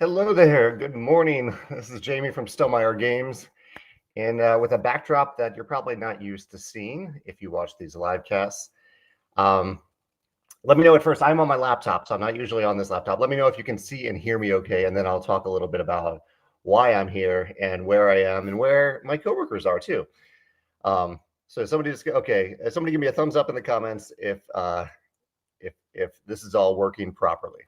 Hello there. Good morning. This is Jamey from Stonemaier Games, and with a backdrop that you're probably not used to seeing if you watch these live casts. Um, Let me know at first. I'm on my laptop, so I'm not usually on this laptop. Let me know if you can see and hear me okay, and then I'll talk a little bit about why I'm here and where I am and where my coworkers are too. So somebody give me a thumbs up in the comments if this is all working properly.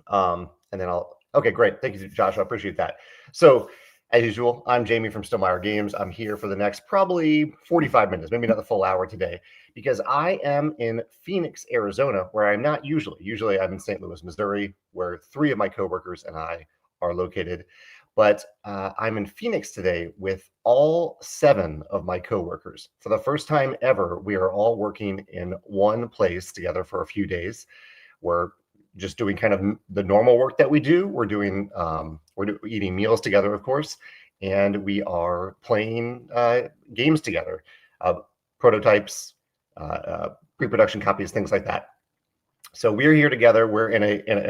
And then okay, great. Thank you, Josh. I appreciate that. So, as usual, I'm Jamey from Stonemaier Games. I'm here for the next probably 45 minutes, maybe not the full hour today, because I am in Phoenix, Arizona, where I'm not usually. Usually, I'm in St. Louis, Missouri, where three of my coworkers and I are located. But I'm in Phoenix today with all seven of my coworkers. For the first time ever, we are all working in one place together for a few days. We're just doing kind of the normal work that we do. We're eating meals together, of course, and we are playing games together, prototypes, pre-production copies, things like that. So we're here together. We're in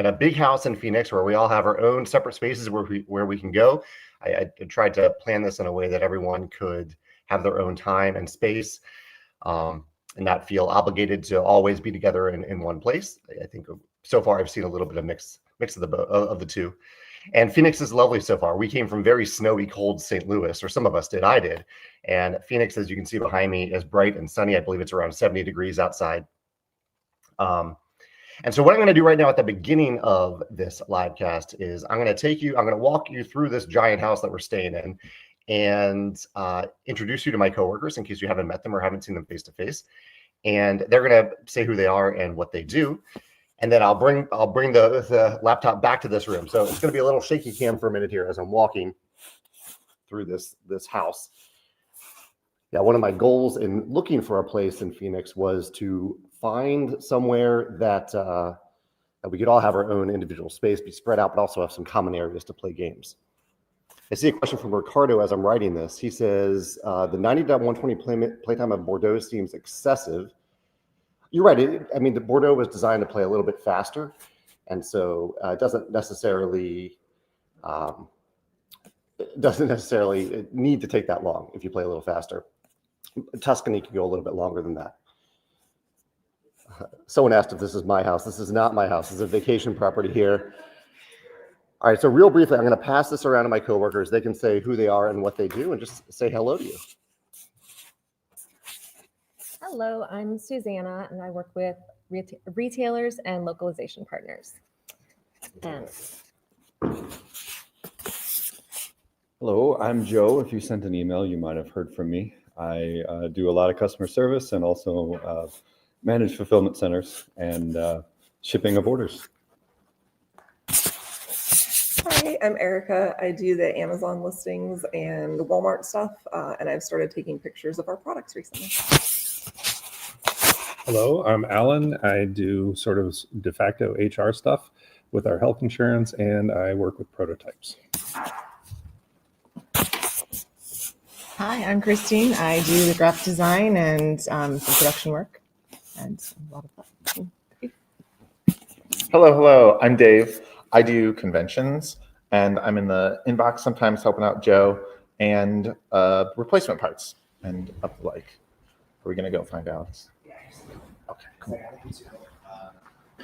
a big house in Phoenix where we all have our own separate spaces where we can go. I tried to plan this in a way that everyone could have their own time and space. And not feel obligated to always be together in one place. I think so far I've seen a little bit of mix of the two. And Phoenix is lovely so far. We came from very snowy, cold St. Louis, or some of us did. I did. And Phoenix, as you can see behind me, is bright and sunny. I believe it's around 70 degrees outside. And so what I'm going to do right now at the beginning of this live cast is I'm going to walk you through this giant house that we're staying in and introduce you to my coworkers in case you haven't met them or haven't seen them face to face. And they're going to say who they are and what they do. And then I'll bring the laptop back to this room. So it's going to be a little shaky cam for a minute here as I'm walking through this house. Yeah, one of my goals in looking for a place in Phoenix was to find somewhere that we could all have our own individual space, be spread out, but also have some common areas to play games. I see a question from Ricardo as I'm writing this. He says, the 90.120 playtime of Bordeaux seems excessive. You're right. The Bordeaux was designed to play a little bit faster. And so it doesn't necessarily need to take that long if you play a little faster. Tuscany can go a little bit longer than that. Someone asked if this is my house. This is not my house. This is a vacation property here. All right, so real briefly, I'm going to pass this around to my coworkers. They can say who they are and what they do and just say hello to you. Hello, I'm Susanna, and I work with retailers and localization partners. And hello, I'm Joe. If you sent an email, you might have heard from me. I do a lot of customer service and also manage fulfillment centers and shipping of orders. Hi, I'm Erica. I do the Amazon listings and the Walmart stuff, and I've started taking pictures of our products recently. Hello, I'm Alan. I do sort of de facto HR stuff with our health insurance, and I work with prototypes. Hi, I'm Christine. I do the graphic design and some production work, and a lot of fun. Hello. I'm Dave. I do conventions, and I'm in the inbox sometimes helping out Joe and replacement parts and up the like. Are we gonna go find Alex? Okay, cool.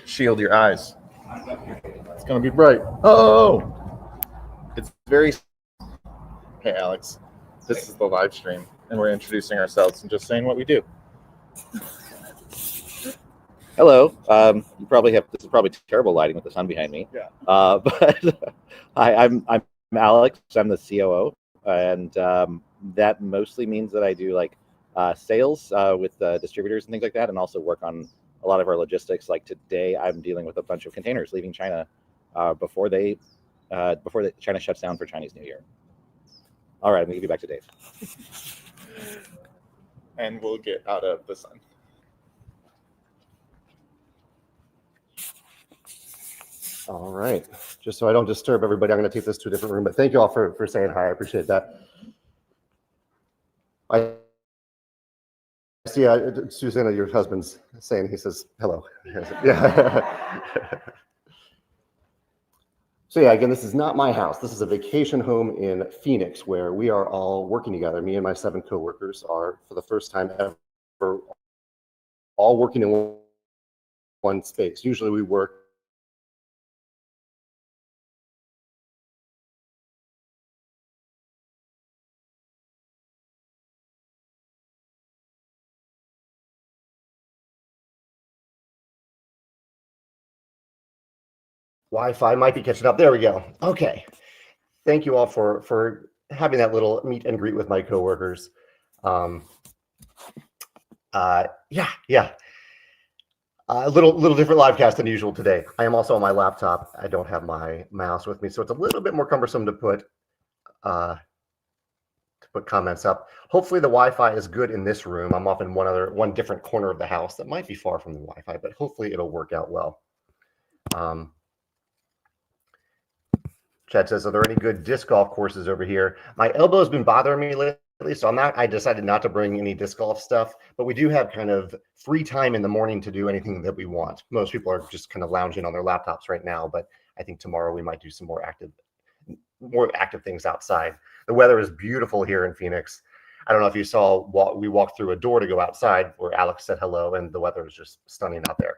Shield your eyes. It's gonna be bright. Oh, it's very. Hey, Alex. This is the live stream, and we're introducing ourselves and just saying what we do. Hello. You probably have this is probably terrible lighting with the sun behind me. Yeah. But hi, I'm Alex. I'm the COO, and that mostly means that I do like sales with distributors and things like that, and also work on a lot of our logistics. Like today, I'm dealing with a bunch of containers leaving China before China shuts down for Chinese New Year. All right, I'm gonna give you back to Dave. And we'll get out of the sun. All right. Just so I don't disturb everybody, I'm going to take this to a different room. But thank you all for saying hi. I appreciate that. I see Susanna, your husband's saying, he says hello. Yeah. So yeah, again, this is not my house. This is a vacation home in Phoenix where we are all working together. Me and my 7 coworkers are, for the first time ever, all working in one space. Usually we work Wi-Fi might be catching up. There we go. Okay. Thank you all for having that little meet and greet with my coworkers. Yeah. A little different live cast than usual today. I am also on my laptop. I don't have my mouse with me, so it's a little bit more cumbersome to put comments up. Hopefully the Wi-Fi is good in this room. I'm off in one different corner of the house that might be far from the Wi-Fi, but hopefully it'll work out well. Chad says, are there any good disc golf courses over here? My elbow's been bothering me lately, so I decided not to bring any disc golf stuff, but we do have kind of free time in the morning to do anything that we want. Most people are just kind of lounging on their laptops right now, but I think tomorrow we might do some more active things outside. The weather is beautiful here in Phoenix. I don't know if you saw, we walked through a door to go outside where Alex said hello, and the weather is just stunning out there.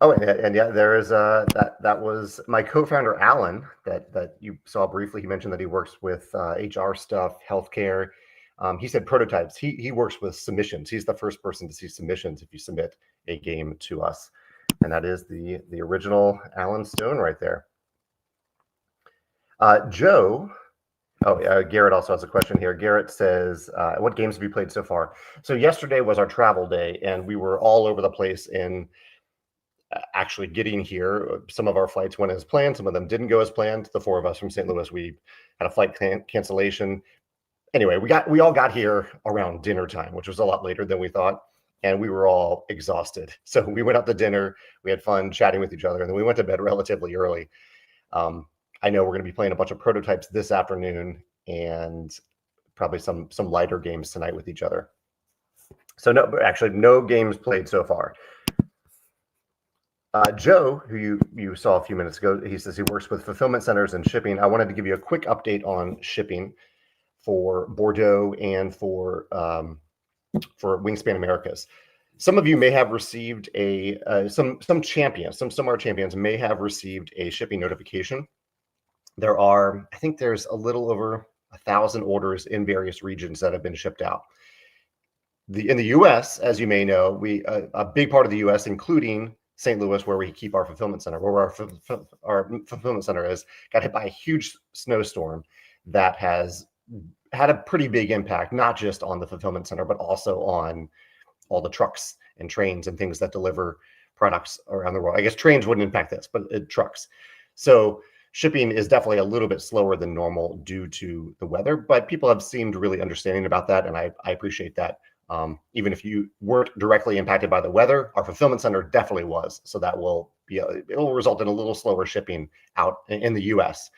Oh, and yeah, there is that was my co-founder Alan that you saw briefly. He mentioned that he works with HR stuff, healthcare. He said prototypes. He works with submissions. He's the first person to see submissions if you submit a game to us, and that is the original Alan Stone right there. Joe. Oh, Garrett also has a question here. Garrett says, what games have you played so far? So yesterday was our travel day, and we were all over the place in actually getting here. Some of our flights went as planned. Some of them didn't go as planned. The 4 of us from St. Louis, we had a flight cancellation. Anyway, we all got here around dinner time, which was a lot later than we thought. And we were all exhausted. So we went out to dinner. We had fun chatting with each other. And then we went to bed relatively early. I know we're going to be playing a bunch of prototypes this afternoon and probably some lighter games tonight with each other. So no games played so far. Joe, who you saw a few minutes ago, he says he works with fulfillment centers and shipping. I wanted to give you a quick update on shipping for Bordeaux and for Wingspan Americas. Some of you may have received some champions, some Stonemaier champions may have received a shipping notification. I think there's a little over 1,000 orders in various regions that have been shipped out. In the U.S., as you may know, a big part of the U.S., including St. Louis, where we keep our fulfillment center, where our fulfillment center is, got hit by a huge snowstorm that has had a pretty big impact, not just on the fulfillment center, but also on all the trucks and trains and things that deliver products around the world. I guess trains wouldn't impact this, but trucks. So shipping is definitely a little bit slower than normal due to the weather, but people have seemed really understanding about that, and I appreciate that. Even if you weren't directly impacted by the weather, our fulfillment center definitely was. So that will it'll result in a little slower shipping out in the US.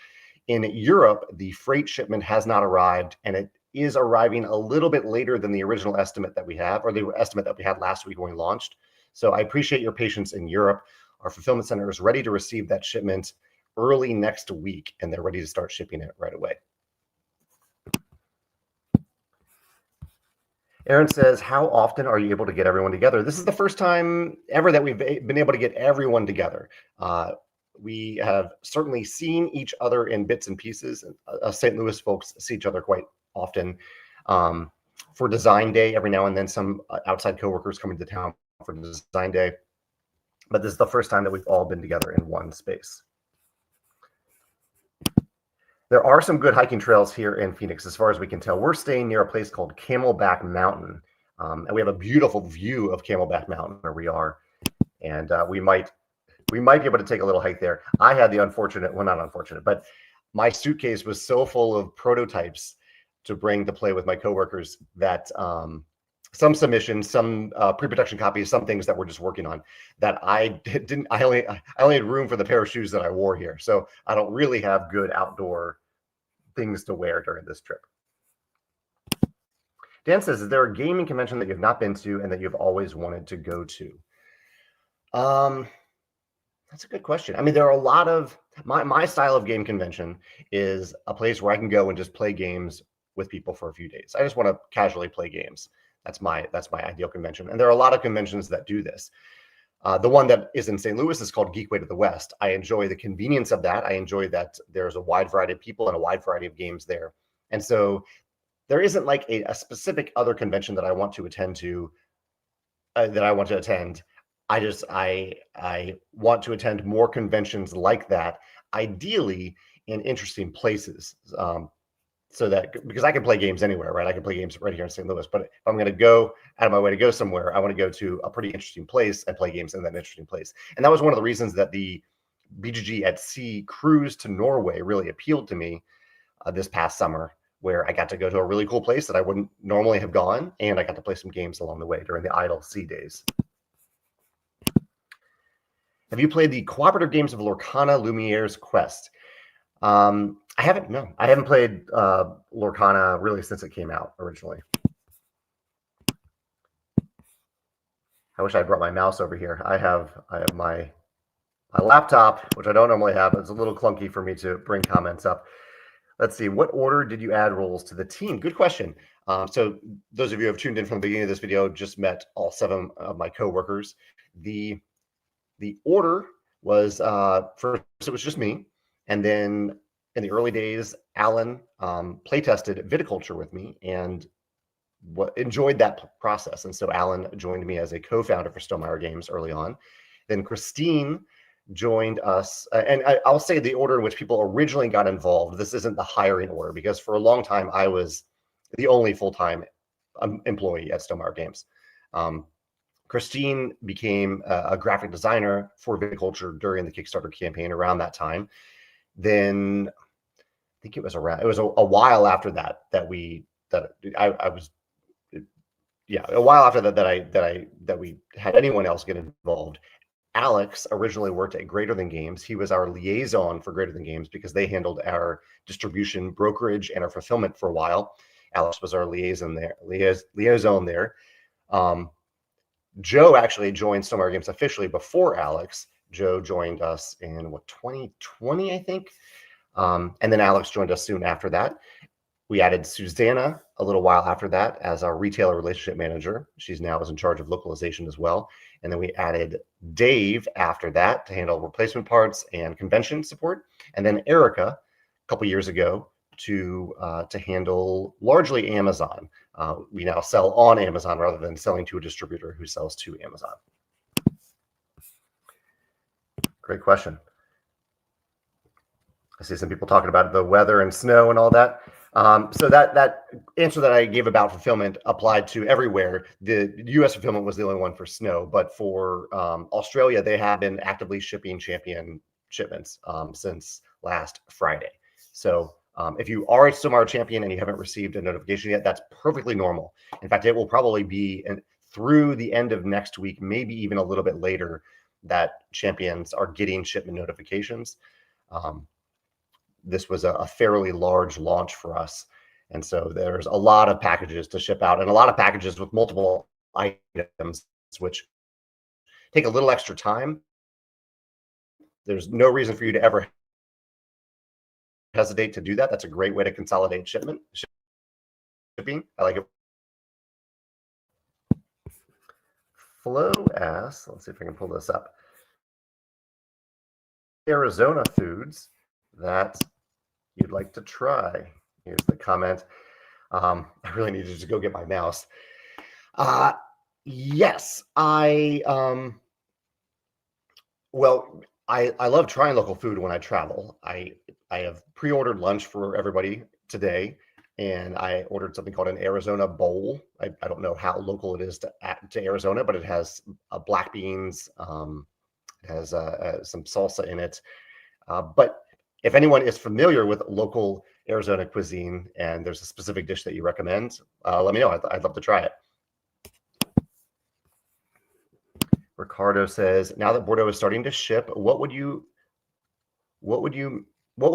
In Europe, the freight shipment has not arrived, and it is arriving a little bit later than the original estimate that we have, or the estimate that we had last week when we launched. So I appreciate your patience in Europe. Our fulfillment center is ready to receive that shipment early next week, and they're ready to start shipping it right away. Aaron says, how often are you able to get everyone together? This is the first time ever that we've been able to get everyone together. We have certainly seen each other in bits and pieces. St. Louis folks see each other quite often for design day. Every now and then some outside coworkers come into town for design day. But this is the first time that we've all been together in one space. There are some good hiking trails here in Phoenix, as far as we can tell. We're staying near a place called Camelback Mountain, and we have a beautiful view of Camelback Mountain where we are, and we might be able to take a little hike there. I had the not unfortunate, but my suitcase was so full of prototypes to bring to play with my coworkers that some submissions, some pre-production copies, some things that we're just working on that I only had room for the pair of shoes that I wore here. So I don't really have good outdoor things to wear during this trip. Dan says, is there a gaming convention that you've not been to and that you've always wanted to go to? That's a good question. I mean, there are a lot of my style of game convention is a place where I can go and just play games with people for a few days. I just want to casually play games. That's my ideal convention. And there are a lot of conventions that do this. The one that is in St. Louis is called Geekway to the West. I enjoy the convenience of that. I enjoy that there's a wide variety of people and a wide variety of games there. And so there isn't like a specific other convention that I want to attend to, I want to attend more conventions like that, ideally in interesting places. So that because I can play games anywhere, right? I can play games right here in St. Louis. But if I'm going to go out of my way to go somewhere, I want to go to a pretty interesting place and play games in that interesting place. And that was one of the reasons that the BGG at Sea cruise to Norway really appealed to me this past summer, where I got to go to a really cool place that I wouldn't normally have gone, and I got to play some games along the way during the idle sea days. Have you played the cooperative games of Lorcana Lumiere's Quest? I haven't. No, I haven't played Lorcana really since it came out originally. I wish I brought my mouse over here. I have my laptop, which I don't normally have. It's a little clunky for me to bring comments up. Let's see. What order did you add roles to the team? Good question. So those of you who have tuned in from the beginning of this video just met all 7 of my coworkers. The order was first it was just me, and then in the early days, Alan playtested viticulture with me and enjoyed that process. And so Alan joined me as a co-founder for Stonemaier Games early on. Then Christine joined us, and I'll say the order in which people originally got involved. This isn't the hiring order, because for a long time I was the only full-time employee at Stonemaier Games. Christine became a graphic designer for viticulture during the Kickstarter campaign around that time. Then I think it was a while after that we had anyone else get involved. Alex originally worked at Greater Than Games. He was our liaison for Greater Than Games because they handled our distribution, brokerage, and our fulfillment for a while. Alex was our liaison there. Joe actually joined Stonemaier Games officially before Alex. Joe joined us in 2020, I think. And then Alex joined us soon after that. We added Susanna a little while after that as our retailer relationship manager. She's now in charge of localization as well. And then we added Dave after that to handle replacement parts and convention support. And then Erica a couple years ago to handle largely Amazon. We now sell on Amazon rather than selling to a distributor who sells to Amazon. Great question. I see some people talking about the weather and snow and all that. So that answer that I gave about fulfillment applied to everywhere. The U.S. fulfillment was the only one for snow, but for Australia, they have been actively shipping champion shipments since last Friday. So if you are a Stonemaier champion and you haven't received a notification yet, that's perfectly normal. In fact, it will probably be through the end of next week, maybe even a little bit later, that champions are getting shipment notifications. This was a fairly large launch for us. And so there's a lot of packages to ship out and a lot of packages with multiple items, which take a little extra time. There's no reason for you to ever hesitate to do that. That's a great way to consolidate shipping. I like it. Flo asks, let's see if I can pull this up. Arizona foods that you'd like to try. Here's the comment. I really needed to go get my mouse. Yes, I love trying local food when I travel. I have pre-ordered lunch for everybody today, and I ordered something called an Arizona bowl. I don't know how local it is to Arizona, but it has black beans, has some salsa in it. But if anyone is familiar with local Arizona cuisine and there's a specific dish that you recommend, let me know. I'd love to try it. Ricardo says, now that Bordeaux is starting to ship, what would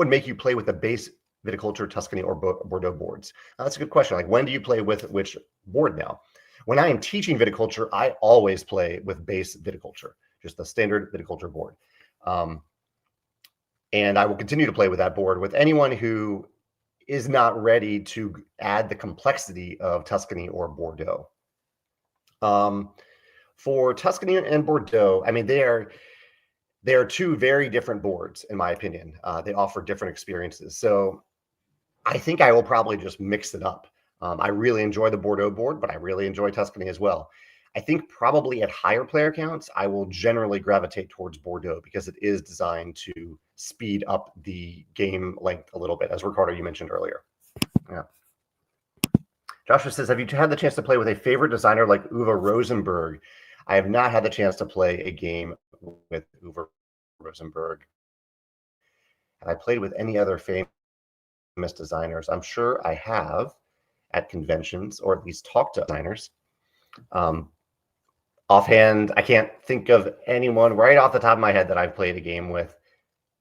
make you play with the base viticulture, Tuscany, or Bordeaux boards? Now, that's a good question. Like, when do you play with which board now? When I am teaching viticulture, I always play with base viticulture just the standard viticulture board. And I will continue to play with that board with anyone who is not ready to add the complexity of Tuscany or Bordeaux. For Tuscany and Bordeaux, I mean, they are two very different boards, in my opinion. They offer different experiences. So I think I will probably just mix it up. I really enjoy the Bordeaux board, but I really enjoy Tuscany as well. I think probably at higher player counts, I will generally gravitate towards Bordeaux because it is designed to speed up the game length a little bit, as Ricardo, you mentioned earlier. Yeah. Joshua says, have you had the chance to play with a favorite designer like Uwe Rosenberg? I have not had the chance to play a game with Uwe Rosenberg. Have I played with any other famous designers? I'm sure I have at conventions, or at least talked to designers. Offhand, I can't think of anyone right off the top of my head that I've played a game with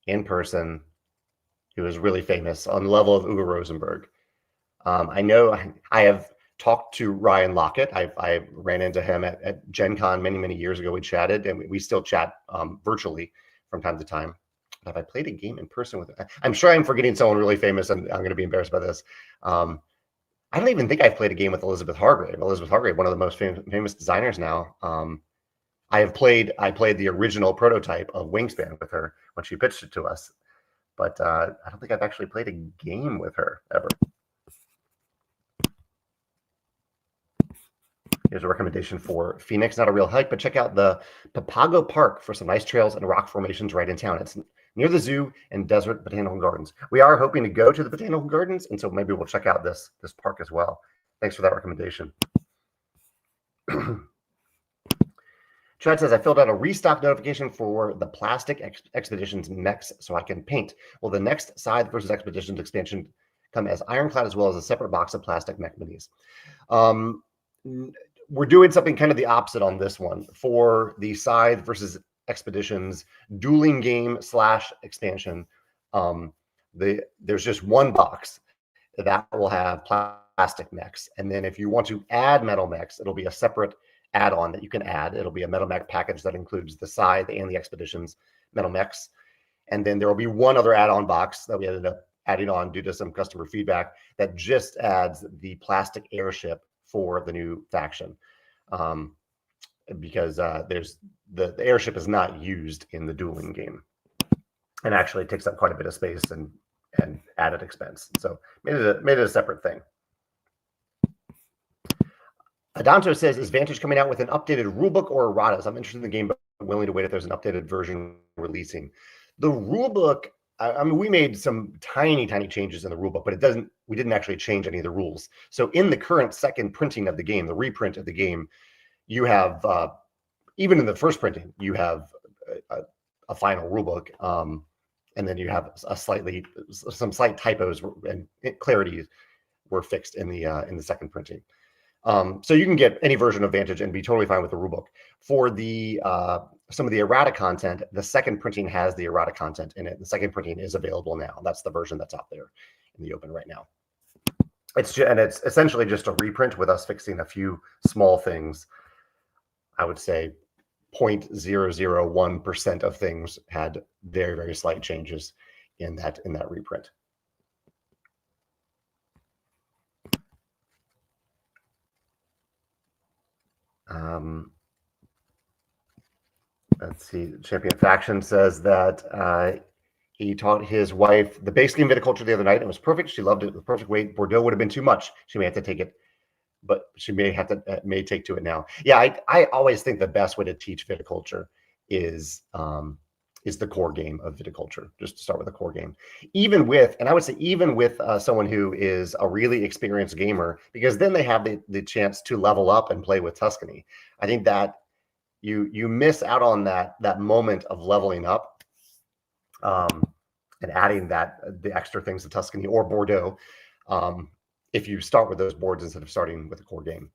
in person who is really famous on the level of Uwe Rosenberg. I know I have talked to Ryan Lockett. I ran into him at Gen Con many years ago. We chatted, and we still chat virtually from time to time. Have I played a game in person with? I'm sure I'm forgetting someone really famous, and I'm going to be embarrassed by this. I don't even think I've played a game with Elizabeth Hargrave. Elizabeth Hargrave, one of the most famous designers now. I played the original prototype of Wingspan with her when she pitched it to us, but I don't think I've actually played a game with her ever. Here's a recommendation for Phoenix. Not a real hike, but check out the Papago Park for some nice trails and rock formations right in town. It's near the zoo and Desert Botanical Gardens. We are hoping to go to the Botanical Gardens, and so maybe we'll check out this park as well. Thanks for that recommendation. Chad says, I filled out a restock notification for the Plastic Expeditions mechs so I can paint. Will the next Scythe versus Expeditions expansion come as Ironclad as well as a separate box of plastic mech minis? We're doing something kind of the opposite on this one. For the Scythe versus Expeditions dueling game / expansion, there's just one box that will have plastic mechs. And then if you want to add metal mechs, it'll be a separate add-on that you can add. It'll be a metal mech package that includes the Scythe and the Expeditions metal mechs. And then there will be one other add-on box that we ended up adding on due to some customer feedback that just adds the plastic airship for the new faction. Because there's the airship is not used in the dueling game, and actually takes up quite a bit of space and added expense. So made it a separate thing. Adanto says, is Vantage coming out with an updated rulebook or erratas? I'm interested in the game, but willing to wait if there's an updated version releasing. The rulebook, I mean, we made some tiny changes in the rulebook, but we didn't actually change any of the rules. So in the current second printing of the game, the reprint of the game, you have, even in the first printing, you have a final rulebook, and then you have some slight typos and clarities were fixed in the second printing. So you can get any version of Vantage and be totally fine with the rulebook. For the some of the errata content, the second printing has the errata content in it. The second printing is available now. That's the version that's out there in the open right now. It's essentially just a reprint with us fixing a few small things. I would say 0.001% of things had very slight changes in that reprint. Let's see. Champion Faction says that he taught his wife the base game viticulture the other night. It was perfect. She loved it. The perfect weight. Bordeaux would have been too much. She may have to take it, but she may take to it now. Yeah, I always think the best way to teach viticulture is the core game of viticulture. Just to start with the core game, even with someone who is a really experienced gamer, because then they have the chance to level up and play with Tuscany. I think that you miss out on that moment of leveling up and adding the extra things of Tuscany or Bordeaux if you start with those boards instead of starting with the core game.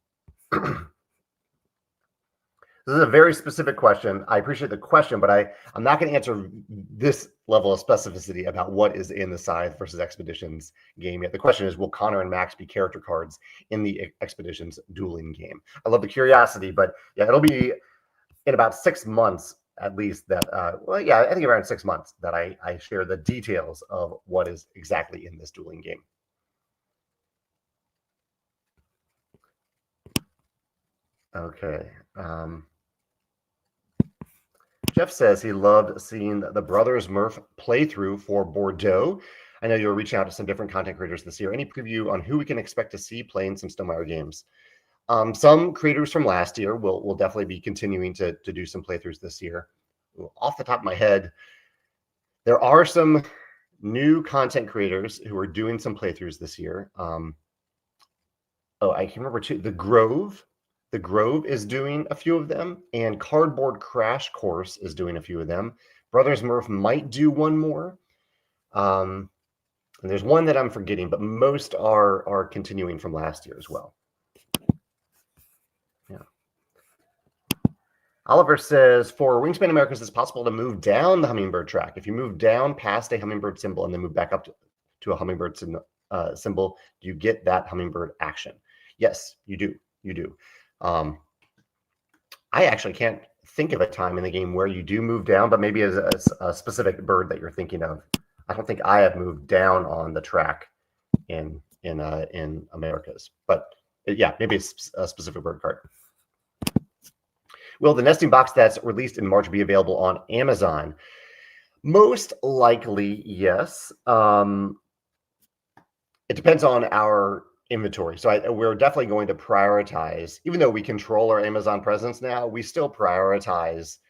This is a very specific question. I appreciate the question, but I'm not going to answer this level of specificity about what is in the Scythe versus Expeditions game yet. The question is, will Connor and Max be character cards in the Expeditions dueling game? I love the curiosity, but yeah, it'll be in about 6 months. at least that, well, yeah, I think around 6 months that I share the details of what is exactly in this dueling game. Okay. Jeff says he loved seeing the Brothers Murph playthrough for Bordeaux. I know you're reaching out to some different content creators this year. Any preview on who we can expect to see playing some Stonemaier games? Some creators from last year will definitely be continuing to do some playthroughs this year. Off the top of my head, there are some new content creators who are doing some playthroughs this year. Oh, I can remember too. The Grove is doing a few of them, and Cardboard Crash Course is doing a few of them. Brothers Murph might do one more. And there's one that I'm forgetting, but most are continuing from last year as well. Yeah. Oliver says, for Wingspan Americas, it's possible to move down the hummingbird track. If you move down past a hummingbird symbol and then move back up to a hummingbird symbol, do you get that hummingbird action? Yes, you do. You do. I actually can't think of a time in the game where you do move down, but maybe as a specific bird that you're thinking of. I don't think I have moved down on the track in Americas, but yeah, maybe it's a specific bird card. Will the nesting box that's released in March be available on Amazon? Most likely, yes. It depends on our inventory. So we're definitely going to prioritize, even though we control our Amazon presence now, we still prioritize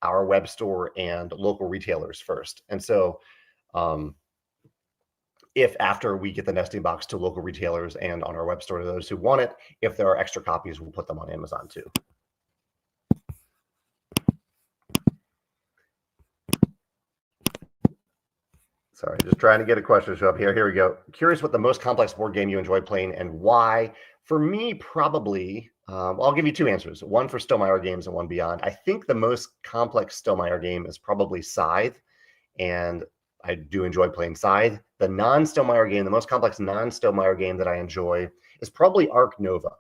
our web store and local retailers first. And so if after we get the nesting box to local retailers and on our web store to those who want it, if there are extra copies, we'll put them on Amazon too. Sorry, just trying to get a question to show up here. Here we go. Curious what the most complex board game you enjoy playing and why. For me, probably, I'll give you two answers. One for Stonemaier Games and one beyond. I think the most complex Stonemaier game is probably Scythe, and I do enjoy playing Scythe. The non-Stonemaier game, the most complex non-Stonemaier game that I enjoy is probably Ark Nova.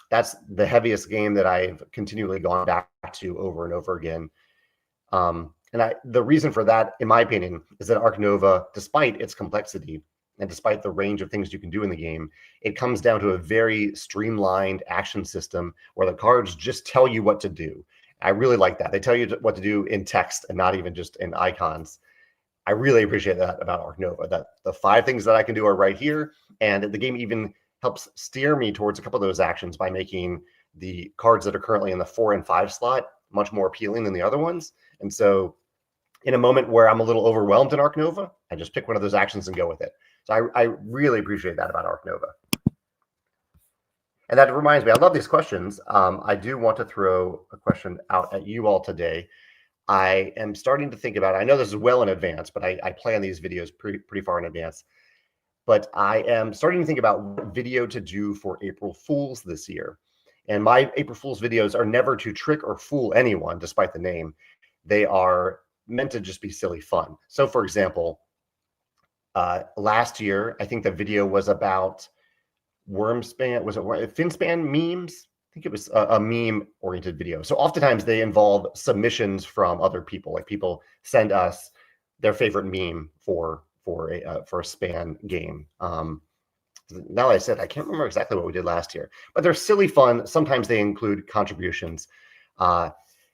That's the heaviest game that I've continually gone back to over and over again. And the reason for that, in my opinion, is that Ark Nova, despite its complexity and despite the range of things you can do in the game, it comes down to a very streamlined action system where the cards just tell you what to do. I really like that. They tell you what to do in text and not even just in icons. I really appreciate that about Ark Nova, that the 5 things that I can do are right here. And the game even helps steer me towards a couple of those actions by making the cards that are currently in the 4 and 5 slot much more appealing than the other ones. And so in a moment where I'm a little overwhelmed in Ark Nova, I just pick one of those actions and go with it. So I really appreciate that about Ark Nova. And that reminds me, I love these questions. I do want to throw a question out at you all today. I am starting to think about, I know this is well in advance, but I plan these videos pretty far in advance. But I am starting to think about what video to do for April Fools this year. And my April Fools videos are never to trick or fool anyone, despite the name. They are meant to just be silly fun. So for example, last year, I think the video was about Wormspan, was it Finspan memes? I think it was a meme oriented video. So oftentimes they involve submissions from other people. Like people send us their favorite meme for a span game. Now that I said, I can't remember exactly what we did last year, but they're silly fun. Sometimes they include contributions.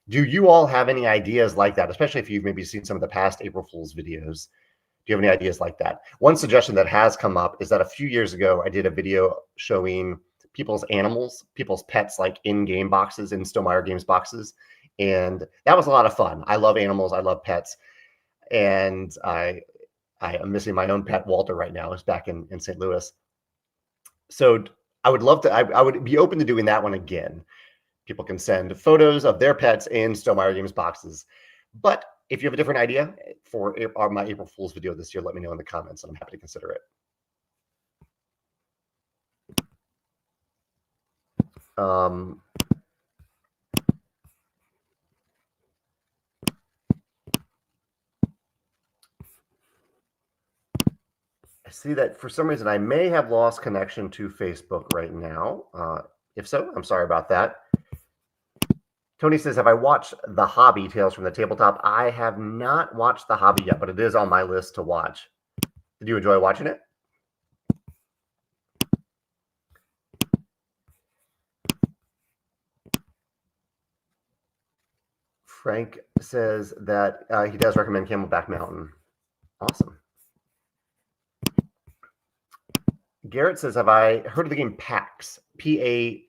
Do you all have any ideas like that, especially if you've maybe seen some of the past April Fool's videos? Do you have any ideas like that? One suggestion that has come up is that a few years ago, I did a video showing people's animals, people's pets, like in-game boxes, in Stonemaier Games boxes. And that was a lot of fun. I love animals. I love pets. And I am missing my own pet, Walter, right now. He's back in St. Louis. So I would love to, I would be open to doing that one again. People can send photos of their pets in Stonemaier Games boxes. But if you have a different idea for my April Fool's video this year, let me know in the comments, and I'm happy to consider it. I see that for some reason I may have lost connection to Facebook right now. If so, I'm sorry about that. Tony says, have I watched The Hobby, Tales from the Tabletop? I have not watched The Hobby yet, but it is on my list to watch. Did you enjoy watching it? Frank says that he does recommend Camelback Mountain. Awesome. Garrett says, have I heard of the game PAX? PACTS.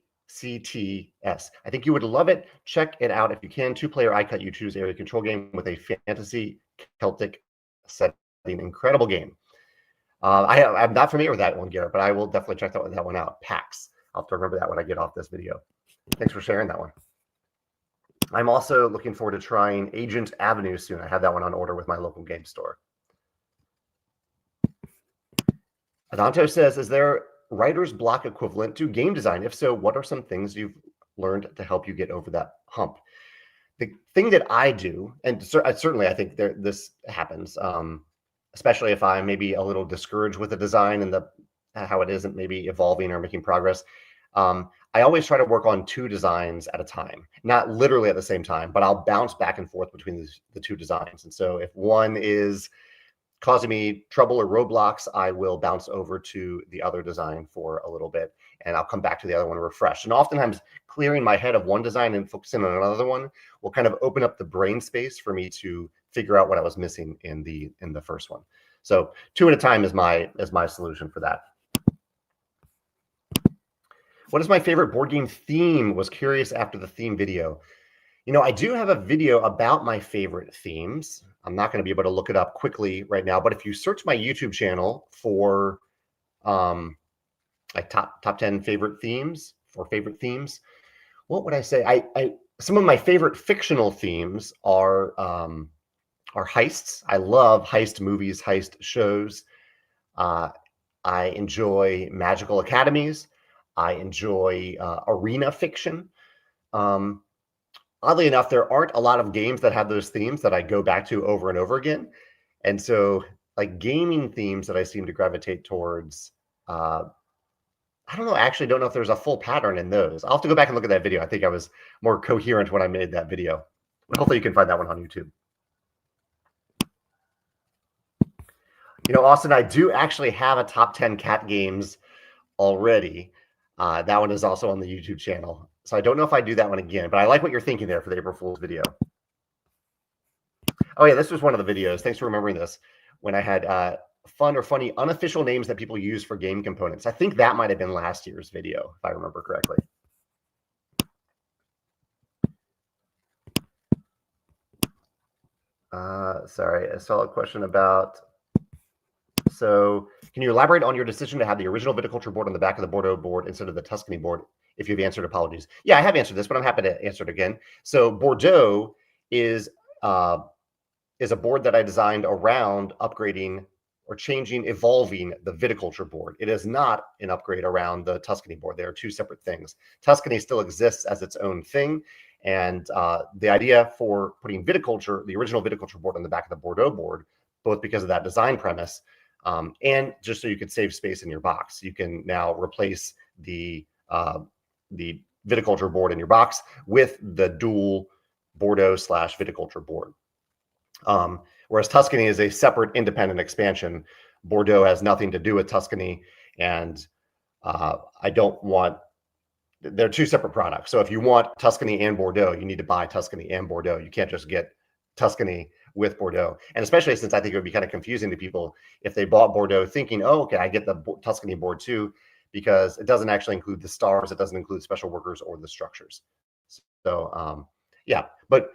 I think you would love it. Check it out if you can. 2-player iCut you choose area control game with a fantasy Celtic setting. Incredible game. I'm not familiar with that one, Garrett, but I will definitely check that one out. PAX. I'll have to remember that when I get off this video. Thanks for sharing that one. I'm also looking forward to trying Agent Avenue soon. I have that one on order with my local game store. Adanto says, is there writer's block equivalent to game design? If so, what are some things you've learned to help you get over that hump? The thing that I do, and certainly I think this happens, especially if I'm maybe a little discouraged with the design and how it isn't maybe evolving or making progress. I always try to work on 2 designs at a time, not literally at the same time, but I'll bounce back and forth between the 2 designs. And so if one is causing me trouble or roadblocks, I will bounce over to the other design for a little bit, and I'll come back to the other one refreshed. And oftentimes clearing my head of one design and focusing on another one will kind of open up the brain space for me to figure out what I was missing in the first one. So 2 at a time is my solution for that. What is my favorite board game theme? Was curious after the theme video. You know, I do have a video about my favorite themes. I'm not going to be able to look it up quickly right now, but if you search my YouTube channel for like top 10 favorite themes or favorite themes, what would I say? I some of my favorite fictional themes are heists. I love heist movies, heist shows. I enjoy magical academies. I enjoy arena fiction. Oddly enough, there aren't a lot of games that have those themes that I go back to over and over again. And so like gaming themes that I seem to gravitate towards, I don't know, I actually don't know if there's a full pattern in those. I'll have to go back and look at that video. I think I was more coherent when I made that video. But hopefully you can find that one on YouTube. You know, Austin, I do actually have a top 10 cat games already. That one is also on the YouTube channel. So I don't know if I do that one again, but I like what you're thinking there for the April Fool's video. Oh yeah, this was one of the videos. Thanks for remembering this. When I had fun or funny unofficial names that people use for game components. I think that might have been last year's video, if I remember correctly. Sorry, I saw a question about... So can you elaborate on your decision to have the original viticulture board on the back of the Bordeaux board instead of the Tuscany board? If you've answered, apologies. Yeah, I have answered this, but I'm happy to answer it again. So Bordeaux is a board that I designed around upgrading or changing, evolving the viticulture board. It is not an upgrade around the Tuscany board. They are 2 separate things. Tuscany still exists as its own thing. And the idea for putting viticulture, the original viticulture board on the back of the Bordeaux board, both because of that design premise, and just so you could save space in your box. You can now replace the viticulture board in your box with the dual Bordeaux/viticulture board. Whereas Tuscany is a separate independent expansion. Bordeaux has nothing to do with Tuscany, and I don't want... They're 2 separate products. So if you want Tuscany and Bordeaux, you need to buy Tuscany and Bordeaux. You can't just get Tuscany with Bordeaux. And especially since I think it would be kind of confusing to people if they bought Bordeaux thinking, oh, okay, I get the Tuscany board too, because it doesn't actually include the stars. It doesn't include special workers or the structures. So yeah, but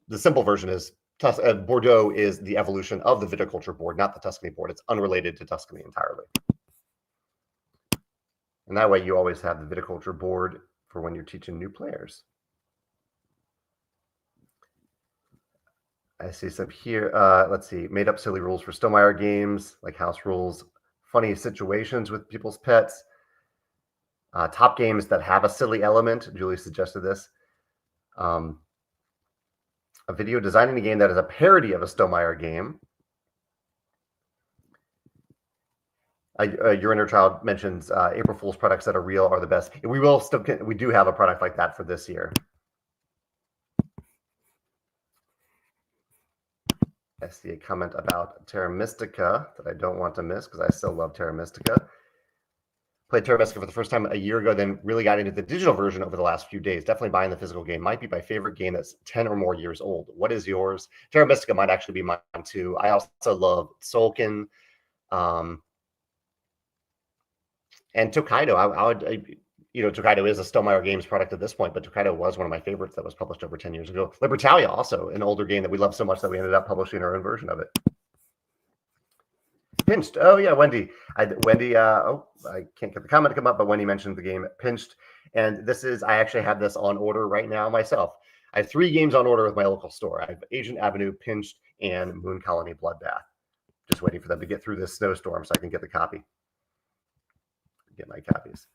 the simple version is Bordeaux is the evolution of the viticulture board, not the Tuscany board. It's unrelated to Tuscany entirely. And that way you always have the viticulture board for when you're teaching new players. I see some here. Let's see. Made up silly rules for Stonemaier Games, like house rules. Funny situations with people's pets. Top games that have a silly element. Julie suggested this. A video designing a game that is a parody of a Stonemaier game. Your inner child mentions April Fool's products that are real are the best. We do have a product like that for this year. I see a comment about Terra Mystica that I don't want to miss because I still love Terra Mystica. Played Terra Mystica for the first time a year ago, then really got into the digital version over the last few days. Definitely buying the physical game. Might be my favorite game that's 10 or more years old. What is yours? Terra Mystica might actually be mine too. I also love Solkin and Tokaido. Tokaido is a Stonemaier Games product at this point, but Tokaido was one of my favorites that was published over 10 years ago. Libertalia, also an older game that we love so much that we ended up publishing our own version of it. Pinched. Oh yeah, Wendy. I can't get the comment to come up, but Wendy mentioned the game Pinched, and I actually have this on order right now myself. I have 3 games on order with my local store. I have Agent Avenue, Pinched, and Moon Colony Bloodbath. Just waiting for them to get through this snowstorm so I can get the copy. Get my copies.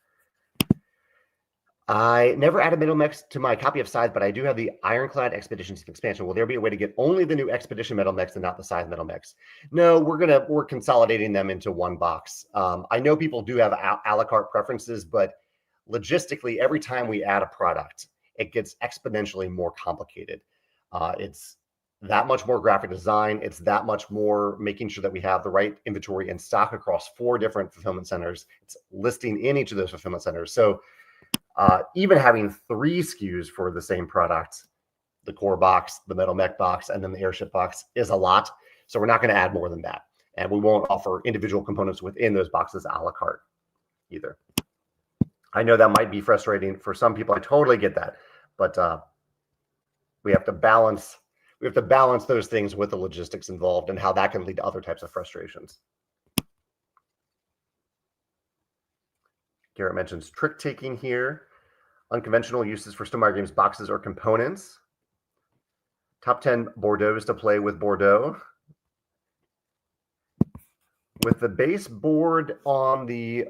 I never added Metal Mechs to my copy of Scythe, but I do have the Ironclad Expeditions expansion. Will there be a way to get only the new Expedition Metal Mechs and not the Scythe Metal Mechs? No, we're consolidating them into one box. I know people do have a la carte preferences, but logistically, every time we add a product, it gets exponentially more complicated. It's that much more graphic design. It's that much more making sure that we have the right inventory in stock across 4 different fulfillment centers. It's listing in each of those fulfillment centers. So even having 3 SKUs for the same product, the core box, the metal mech box, and then the airship box is a lot. So we're not going to add more than that. And we won't offer individual components within those boxes a la carte either. I know that might be frustrating for some people. I totally get that. But we have to balance those things with the logistics involved and how that can lead to other types of frustrations. Garrett mentions trick taking here. Unconventional uses for Stonemaier Games boxes or components. Top 10 Bordeaux's to play with Bordeaux. With the base board on the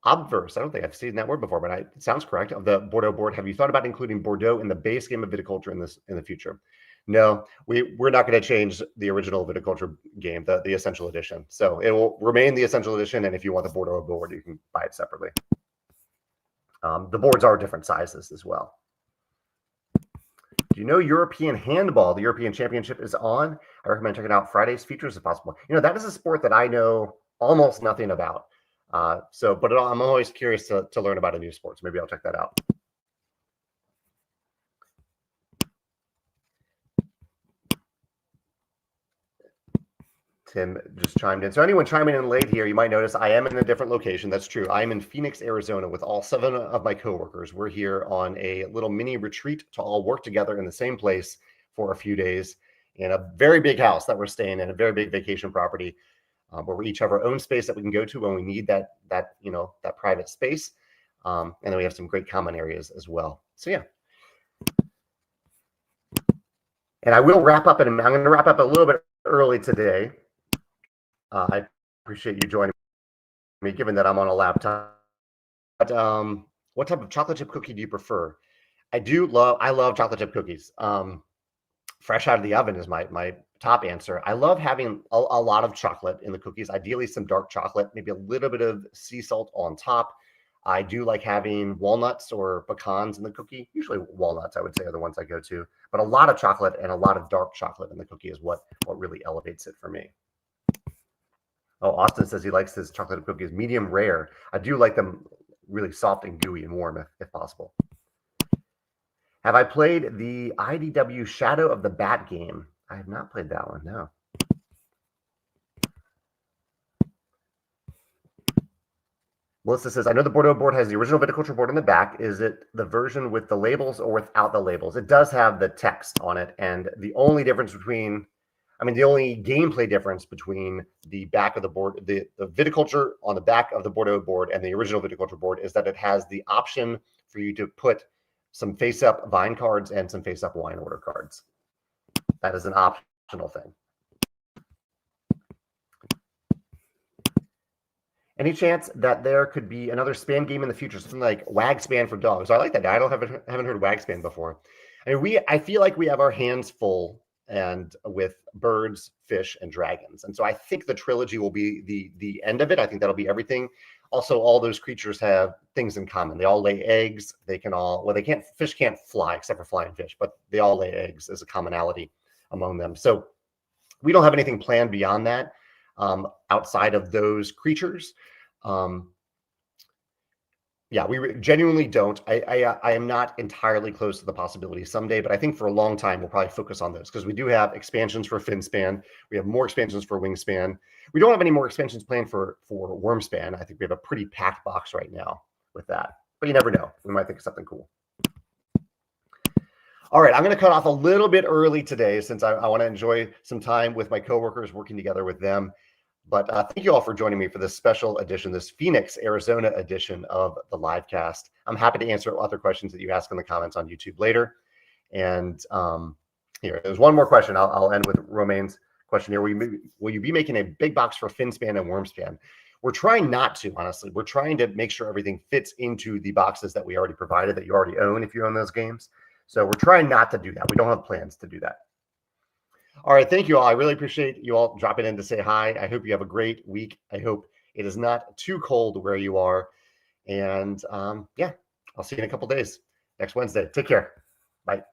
obverse, I don't think I've seen that word before, but it sounds correct, of the Bordeaux board, have you thought about including Bordeaux in the base game of viticulture in the future? No, we're not going to change the original viticulture game, the Essential Edition. So it will remain the Essential Edition, and if you want the Bordeaux board, you can buy it separately. The boards are different sizes as well. Do you know European handball? The European Championship is on. I recommend checking out Friday's features if possible. That is a sport that I know almost nothing about. But I'm always curious to learn about a new sport. So maybe I'll check that out. Tim just chimed in. So anyone chiming in late here, you might notice I am in a different location. That's true. I am in Phoenix, Arizona with all 7 of my coworkers. We're here on a little mini retreat to all work together in the same place for a few days in a very big house that we're staying in, a very big vacation property where we each have our own space that we can go to when we need that private space. And then we have some great common areas as well. So yeah. And I will wrap up, and I'm going to wrap up a little bit early today. I appreciate you joining me, given that I'm on a laptop. But what type of chocolate chip cookie do you prefer? I love chocolate chip cookies. Fresh out of the oven is my top answer. I love having a lot of chocolate in the cookies, ideally some dark chocolate, maybe a little bit of sea salt on top. I do like having walnuts or pecans in the cookie. Usually walnuts, I would say, are the ones I go to. But a lot of chocolate and a lot of dark chocolate in the cookie is what really elevates it for me. Oh, Austin says he likes his chocolate cookies medium rare. I do like them really soft and gooey and warm if possible. Have I played the IDW Shadow of the Bat game? I have not played that one, no. Melissa says, I know the Bordeaux board has the original viticulture board in the back. Is it the version with the labels or without the labels? It does have the text on it. And the only difference between, the only gameplay difference between the back of the board, the viticulture on the back of the Bordeaux board and the original viticulture board is that it has the option for you to put some face-up vine cards and some face-up wine order cards. That is an optional thing. Any chance that there could be another Span game in the future, something like Wag Span for dogs? I like that. I haven't heard Wag Span before. I feel like we have our hands full and with birds, fish, and dragons, and so I think the trilogy will be the end of it. I think that'll be everything. Also, all those creatures have things in common. They all lay eggs. Fish can't fly except for flying fish, but they all lay eggs as a commonality among them. So we don't have anything planned beyond that outside of those creatures. Yeah, we genuinely don't. I am not entirely close to the possibility someday, but I think for a long time we'll probably focus on those because we do have expansions for Finspan. We have more expansions for Wingspan. We don't have any more expansions planned for Wormspan. I think we have a pretty packed box right now with that, but you never know. We might think of something cool. All right, I'm going to cut off a little bit early today since I want to enjoy some time with my coworkers, working together with them. But thank you all for joining me for this special edition, this Phoenix, Arizona edition of the Livecast. I'm happy to answer other questions that you ask in the comments on YouTube later. And here, there's one more question. I'll end with Romaine's question here. Will you be making a big box for Finspan and Wormspan? We're trying not to, honestly. We're trying to make sure everything fits into the boxes that we already provided, that you already own if you own those games. So we're trying not to do that. We don't have plans to do that. All right, thank you all. I really appreciate you all dropping in to say hi. I hope you have a great week. I hope it is not too cold where you are. And yeah, I'll see you in a couple days next Wednesday. Take care. Bye.